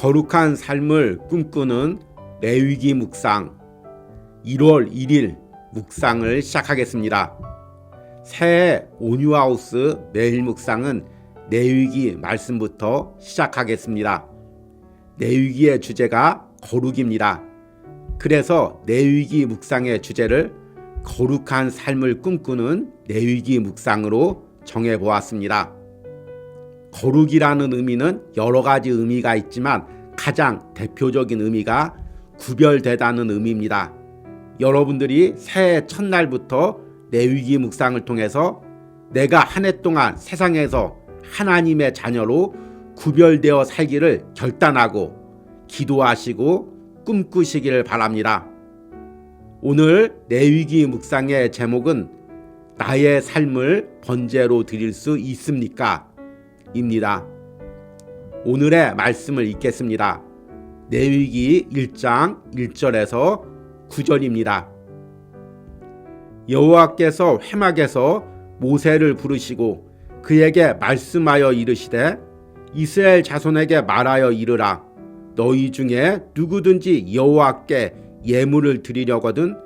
거룩한 삶을 꿈꾸는 레위기 묵상 1월 1일 묵상을 시작하겠습니다. 새해 온유하우스 매일 묵상은 레위기 말씀부터 시작하겠습니다. 레위기의 주제가 거룩입니다. 그래서 레위기 묵상의 주제를 거룩한 삶을 꿈꾸는 레위기 묵상으로 정해보았습니다. 거룩이라는 의미는 여러 가지 의미가 있지만 가장 대표적인 의미가 구별되다는 의미입니다. 여러분들이 새해 첫날부터 레위기 묵상을 통해서 내가 한 해 동안 세상에서 하나님의 자녀로 구별되어 살기를 결단하고 기도하시고 꿈꾸시기를 바랍니다. 오늘 레위기 묵상의 제목은 나의 삶을 번제로 드릴 수 있습니까? 입니다. 오늘의 말씀을 읽겠습니다. 레위기 1장 1절에서 9절입니다. 여호와께서 회막에서 모세를 부르시고 그에게 말씀하여 이르시되 이스라엘 자손에게 말하여 이르라. 너희 중에 누구든지 여호와께 예물을 드리려거든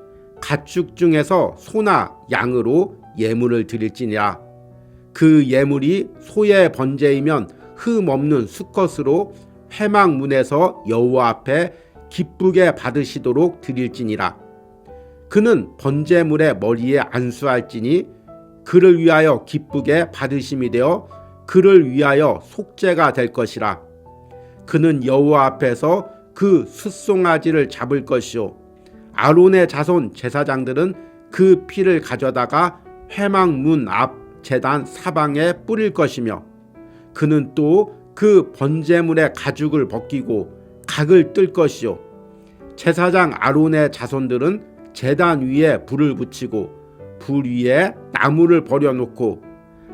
가축 중에서 소나 양으로 예물을 드릴지니라. 그 예물이 소의 번제이면 흠 없는 수컷으로 회막 문에서 여호와 앞에 기쁘게 받으시도록 드릴지니라. 그는 번제물의 머리에 안수할지니 그를 위하여 기쁘게 받으심이 되어 그를 위하여 속죄가 될 것이라. 그는 여호와 앞에서 그 숫송아지를 잡을 것이요 아론의 자손 제사장들은 그 피를 가져다가 회막 문 앞 제단 사방에 뿌릴 것이며 그는 또 그 번제물의 가죽을 벗기고 각을 뜰 것이요 제사장 아론의 자손들은 제단 위에 불을 붙이고 불 위에 나무를 버려놓고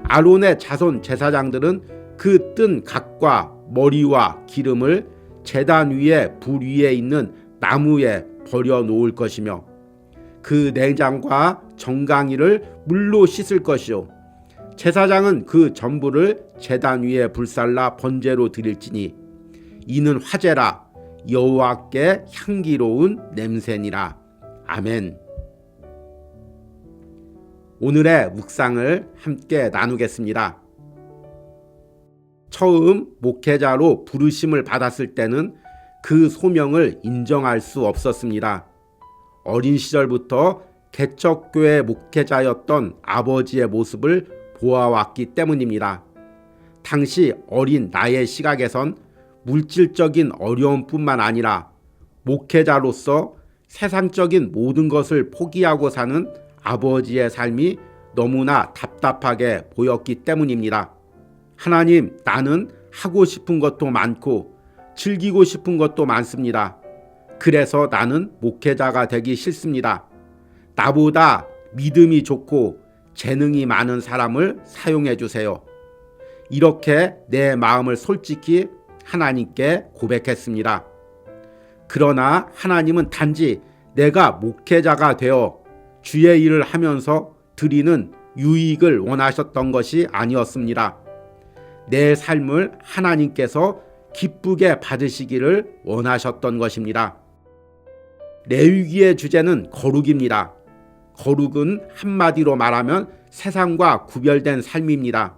아론의 자손 제사장들은 그 뜬 각과 머리와 기름을 제단 위에 불 위에 있는 나무에 버려놓을 것이며 그 내장과 정강이를 물로 씻을 것이요 제사장은 그 전부를 제단 위에 불살라 번제로 드릴지니 이는 화제라 여호와께 향기로운 냄새니라. 아멘. 오늘의 묵상을 함께 나누겠습니다. 처음 목회자로 부르심을 받았을 때는 그 소명을 인정할 수 없었습니다. 어린 시절부터 개척교회 목회자였던 아버지의 모습을 보아왔기 때문입니다. 당시 어린 나의 시각에선 물질적인 어려움뿐만 아니라 목회자로서 세상적인 모든 것을 포기하고 사는 아버지의 삶이 너무나 답답하게 보였기 때문입니다. 하나님, 나는 하고 싶은 것도 많고 즐기고 싶은 것도 많습니다. 그래서 나는 목회자가 되기 싫습니다. 나보다 믿음이 좋고 재능이 많은 사람을 사용해 주세요. 이렇게 내 마음을 솔직히 하나님께 고백했습니다. 그러나 하나님은 단지 내가 목회자가 되어 주의 일을 하면서 드리는 유익을 원하셨던 것이 아니었습니다. 내 삶을 하나님께서 기쁘게 받으시기를 원하셨던 것입니다. 레위기의 주제는 거룩입니다. 거룩은 한마디로 말하면 세상과 구별된 삶입니다.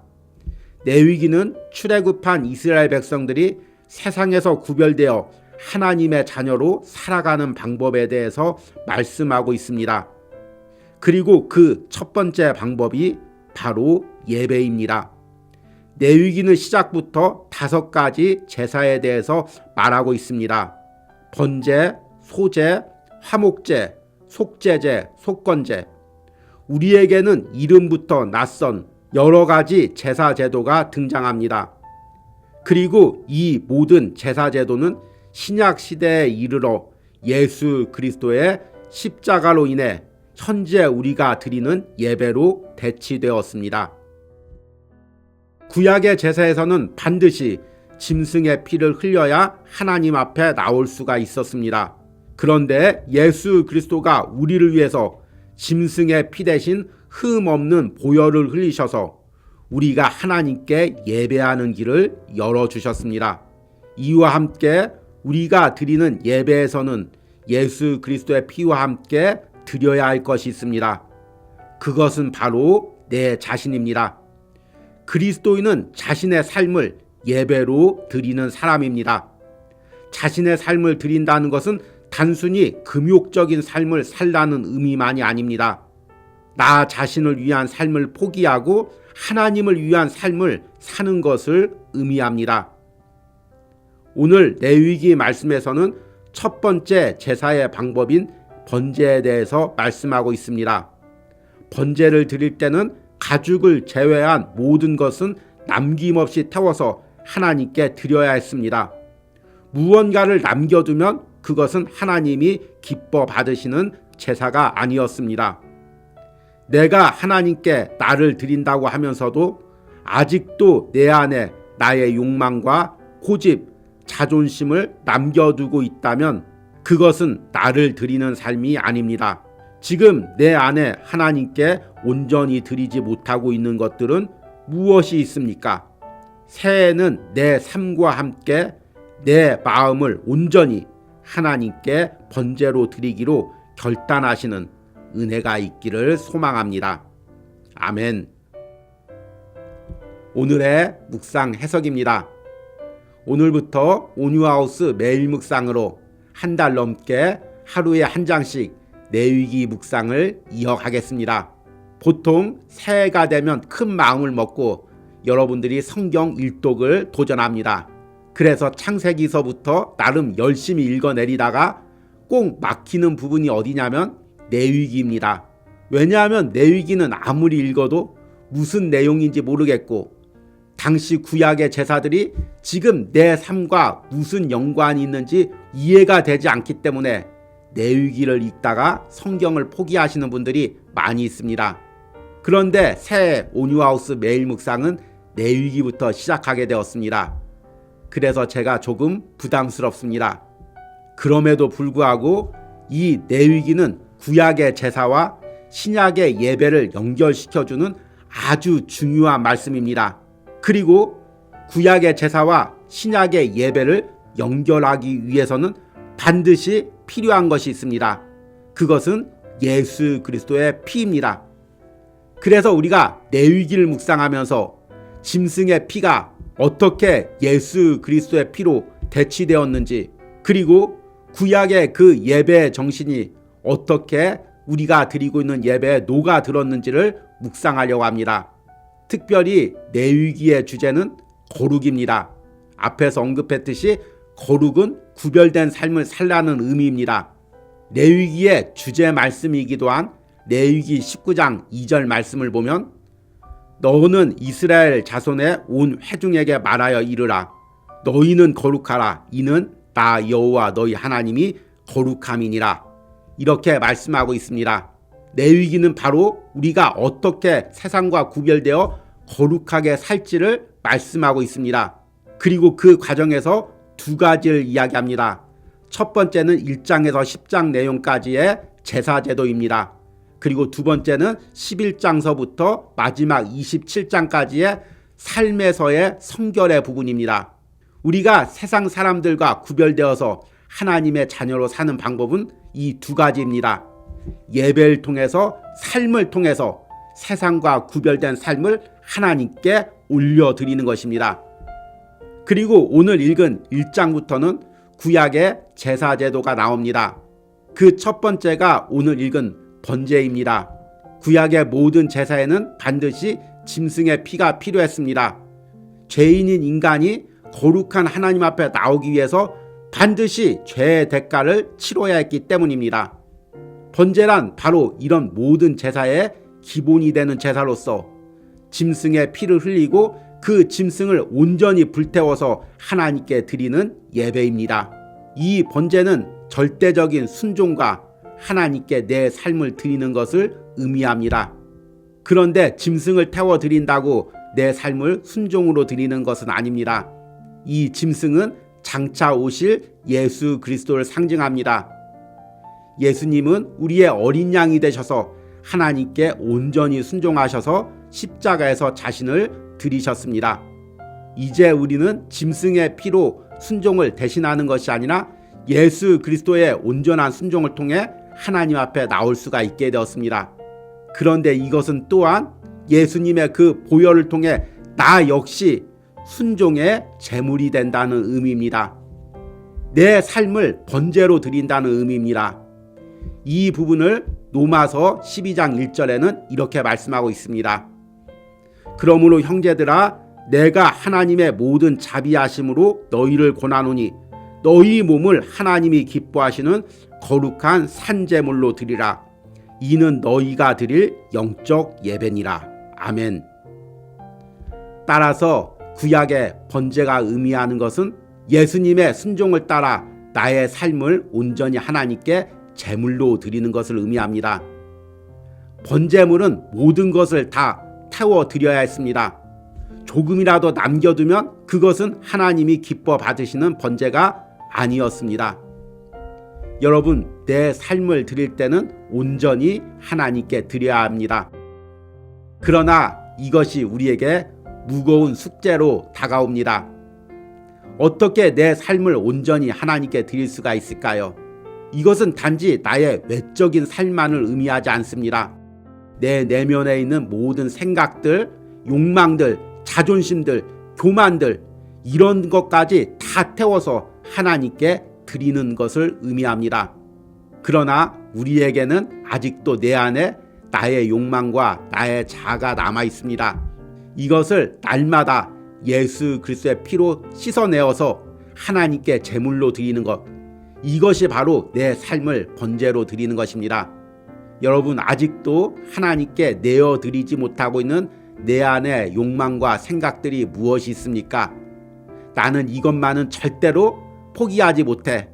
레위기는 출애굽한 이스라엘 백성들이 세상에서 구별되어 하나님의 자녀로 살아가는 방법에 대해서 말씀하고 있습니다. 그리고 그 첫 번째 방법이 바로 예배입니다. 레위기는 시작부터 5가지 제사에 대해서 말하고 있습니다. 번제, 소제, 화목제, 속죄제, 속건제. 우리에게는 이름부터 낯선 여러 가지 제사 제도가 등장합니다. 그리고 이 모든 제사 제도는 신약 시대에 이르러 예수 그리스도의 십자가로 인해 현재 우리가 드리는 예배로 대치되었습니다. 구약의 제사에서는 반드시 짐승의 피를 흘려야 하나님 앞에 나올 수가 있었습니다. 그런데 예수 그리스도가 우리를 위해서 짐승의 피 대신 흠 없는 보혈을 흘리셔서 우리가 하나님께 예배하는 길을 열어주셨습니다. 이와 함께 우리가 드리는 예배에서는 예수 그리스도의 피와 함께 드려야 할 것이 있습니다. 그것은 바로 내 자신입니다. 그리스도인은 자신의 삶을 예배로 드리는 사람입니다. 자신의 삶을 드린다는 것은 단순히 금욕적인 삶을 살라는 의미만이 아닙니다. 나 자신을 위한 삶을 포기하고 하나님을 위한 삶을 사는 것을 의미합니다. 오늘 레위기 말씀에서는 첫 번째 제사의 방법인 번제에 대해서 말씀하고 있습니다. 번제를 드릴 때는 가죽을 제외한 모든 것은 남김없이 태워서 하나님께 드려야 했습니다. 무언가를 남겨두면 그것은 하나님이 기뻐 받으시는 제사가 아니었습니다. 내가 하나님께 나를 드린다고 하면서도 아직도 내 안에 나의 욕망과 고집, 자존심을 남겨두고 있다면 그것은 나를 드리는 삶이 아닙니다. 지금 내 안에 하나님께 온전히 드리지 못하고 있는 것들은 무엇이 있습니까? 새해에는 내 삶과 함께 내 마음을 온전히 하나님께 번제로 드리기로 결단하시는 은혜가 있기를 소망합니다. 아멘. 오늘의 묵상 해석입니다. 오늘부터 온유하우스 매일 묵상으로 한 달 넘게 하루에 한 장씩 레위기 묵상을 이어가겠습니다. 보통 새해가 되면 큰 마음을 먹고 여러분들이 성경 일독을 도전합니다. 그래서 창세기서부터 나름 열심히 읽어내리다가 꼭 막히는 부분이 어디냐면 레위기입니다. 왜냐하면 레위기는 아무리 읽어도 무슨 내용인지 모르겠고 당시 구약의 제사들이 지금 내 삶과 무슨 연관이 있는지 이해가 되지 않기 때문에 레위기를 읽다가 성경을 포기하시는 분들이 많이 있습니다. 그런데 새해 온유하우스 매일 묵상은 레위기부터 시작하게 되었습니다. 그래서 제가 조금 부담스럽습니다. 그럼에도 불구하고 이 레위기는 구약의 제사와 신약의 예배를 연결시켜주는 아주 중요한 말씀입니다. 그리고 구약의 제사와 신약의 예배를 연결하기 위해서는 반드시 필요한 것이 있습니다. 그것은 예수 그리스도의 피입니다. 그래서 우리가 레위기를 묵상하면서 짐승의 피가 어떻게 예수 그리스도의 피로 대치되었는지, 그리고 구약의 그 예배의 정신이 어떻게 우리가 드리고 있는 예배에 녹아들었는지를 묵상하려고 합니다. 특별히 레위기의 주제는 거룩입니다. 앞에서 언급했듯이 거룩은 구별된 삶을 살라는 의미입니다. 레위기의 주제 말씀이기도 한 레위기 19장 2절 말씀을 보면 너는 이스라엘 자손의 온 회중에게 말하여 이르라. 너희는 거룩하라. 이는 나 여호와 너희 하나님이 거룩함이니라. 이렇게 말씀하고 있습니다. 레위기는 바로 우리가 어떻게 세상과 구별되어 거룩하게 살지를 말씀하고 있습니다. 그리고 그 과정에서 두 가지를 이야기합니다. 첫 번째는 1장에서 10장 내용까지의 제사제도입니다. 그리고 두 번째는 11장서부터 마지막 27장까지의 삶에서의 성결의 부분입니다. 우리가 세상 사람들과 구별되어서 하나님의 자녀로 사는 방법은 이 두 가지입니다. 예배를 통해서, 삶을 통해서 세상과 구별된 삶을 하나님께 올려드리는 것입니다. 그리고 오늘 읽은 1장부터는 구약의 제사제도가 나옵니다. 그 첫 번째가 오늘 읽은 번제입니다. 구약의 모든 제사에는 반드시 짐승의 피가 필요했습니다. 죄인인 인간이 거룩한 하나님 앞에 나오기 위해서 반드시 죄의 대가를 치러야 했기 때문입니다. 번제란 바로 이런 모든 제사의 기본이 되는 제사로서 짐승의 피를 흘리고 그 짐승을 온전히 불태워서 하나님께 드리는 예배입니다. 이 번제는 절대적인 순종과 하나님께 내 삶을 드리는 것을 의미합니다. 그런데 짐승을 태워 드린다고 내 삶을 순종으로 드리는 것은 아닙니다. 이 짐승은 장차 오실 예수 그리스도를 상징합니다. 예수님은 우리의 어린 양이 되셔서 하나님께 온전히 순종하셔서 십자가에서 자신을 드리셨습니다. 이제 우리는 짐승의 피로 순종을 대신하는 것이 아니라 예수 그리스도의 온전한 순종을 통해 하나님 앞에 나올 수가 있게 되었습니다. 그런데 이것은 또한 예수님의 그 보혈을 통해 나 역시 순종의 제물이 된다는 의미입니다. 내 삶을 번제로 드린다는 의미입니다. 이 부분을 로마서 12장 1절에는 이렇게 말씀하고 있습니다. 그러므로 형제들아 내가 하나님의 모든 자비하심으로 너희를 권하노니 너희 몸을 하나님이 기뻐하시는 거룩한 산제물로 드리라. 이는 너희가 드릴 영적 예배니라. 아멘. 따라서 구약의 번제가 의미하는 것은 예수님의 순종을 따라 나의 삶을 온전히 하나님께 제물로 드리는 것을 의미합니다. 번제물은 모든 것을 다 태워 드려야 했습니다. 조금이라도 남겨두면 그것은 하나님이 기뻐 받으시는 번제가 아니었습니다. 여러분, 내 삶을 드릴 때는 온전히 하나님께 드려야 합니다. 그러나 이것이 우리에게 무거운 숙제로 다가옵니다. 어떻게 내 삶을 온전히 하나님께 드릴 수가 있을까요? 이것은 단지 나의 외적인 삶만을 의미하지 않습니다. 내 내면에 있는 모든 생각들, 욕망들, 자존심들, 교만들 이런 것까지 다 태워서 하나님께 드리는 것을 의미합니다. 그러나 우리에게는 아직도 내 안에 나의 욕망과 나의 자아가 남아 있습니다. 이것을 날마다 예수 그리스도의 피로 씻어내어서 하나님께 제물로 드리는 것, 이것이 바로 내 삶을 번제로 드리는 것입니다. 여러분, 아직도 하나님께 내어드리지 못하고 있는 내 안에 욕망과 생각들이 무엇이 있습니까? 나는 이것만은 절대로 포기하지 못해.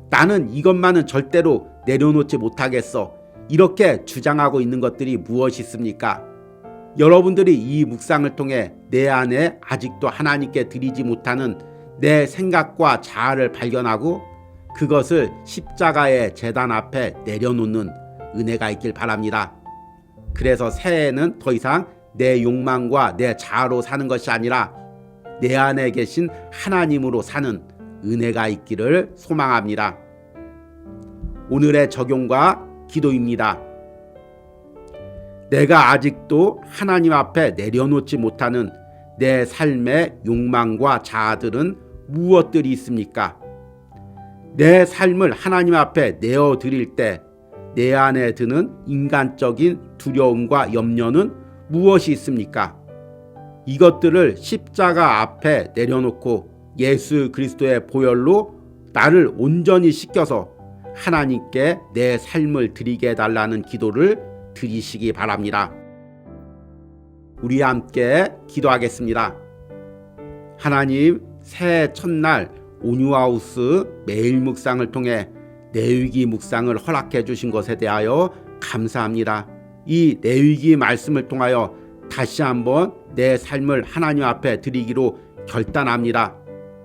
나는 이것만은 절대로 내려놓지 못하겠어. 이렇게 주장하고 있는 것들이 무엇이 있습니까? 여러분들이 이 묵상을 통해 내 안에 아직도 하나님께 드리지 못하는 내 생각과 자아를 발견하고 그것을 십자가의 제단 앞에 내려놓는 은혜가 있길 바랍니다. 그래서 새해에는 더 이상 내 욕망과 내 자아로 사는 것이 아니라 내 안에 계신 하나님으로 사는 은혜가 있기를 소망합니다. 오늘의 적용과 기도입니다. 내가 아직도 하나님 앞에 내려놓지 못하는 내 삶의 욕망과 자아들은 무엇들이 있습니까? 내 삶을 하나님 앞에 내어드릴 때 내 안에 드는 인간적인 두려움과 염려는 무엇이 있습니까? 이것들을 십자가 앞에 내려놓고 예수 그리스도의 보혈로 나를 온전히 씻겨서 하나님께 내 삶을 드리게 해달라는 기도를 드리시기 바랍니다. 우리 함께 기도하겠습니다. 하나님, 새해 첫날 온유하우스 매일 묵상을 통해 내위기 묵상을 허락해 주신 것에 대하여 감사합니다. 이 내위기 말씀을 통하여 다시 한번 내 삶을 하나님 앞에 드리기로 결단합니다.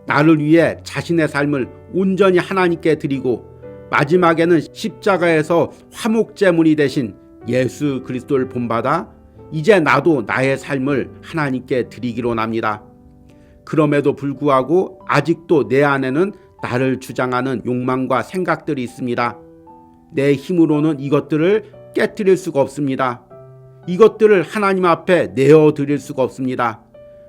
나를 위해 자신의 삶을 온전히 하나님께 드리고 마지막에는 십자가에서 화목제물이 되신 예수 그리스도를 본받아 이제 나도 나의 삶을 하나님께 드리기로 합니다. 그럼에도 불구하고 아직도 내 안에는 나를 주장하는 욕망과 생각들이 있습니다. 내 힘으로는 이것들을 깨트릴 수가 없습니다. 이것들을 하나님 앞에 내어드릴 수가 없습니다.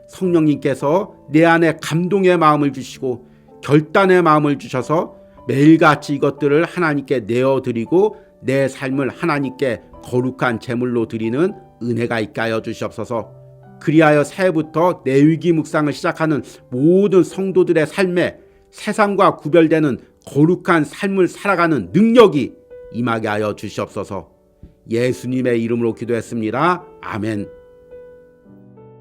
성령님께서 내 안에 감동의 마음을 주시고 결단의 마음을 주셔서 매일같이 이것들을 하나님께 내어드리고 내 삶을 하나님께 거룩한 제물로 드리는 은혜가 있게 하여 주시옵소서. 그리하여 새해부터 내위기 묵상을 시작하는 모든 성도들의 삶에 세상과 구별되는 거룩한 삶을 살아가는 능력이 임하게 하여 주시옵소서. 예수님의 이름으로 기도했습니다. 아멘.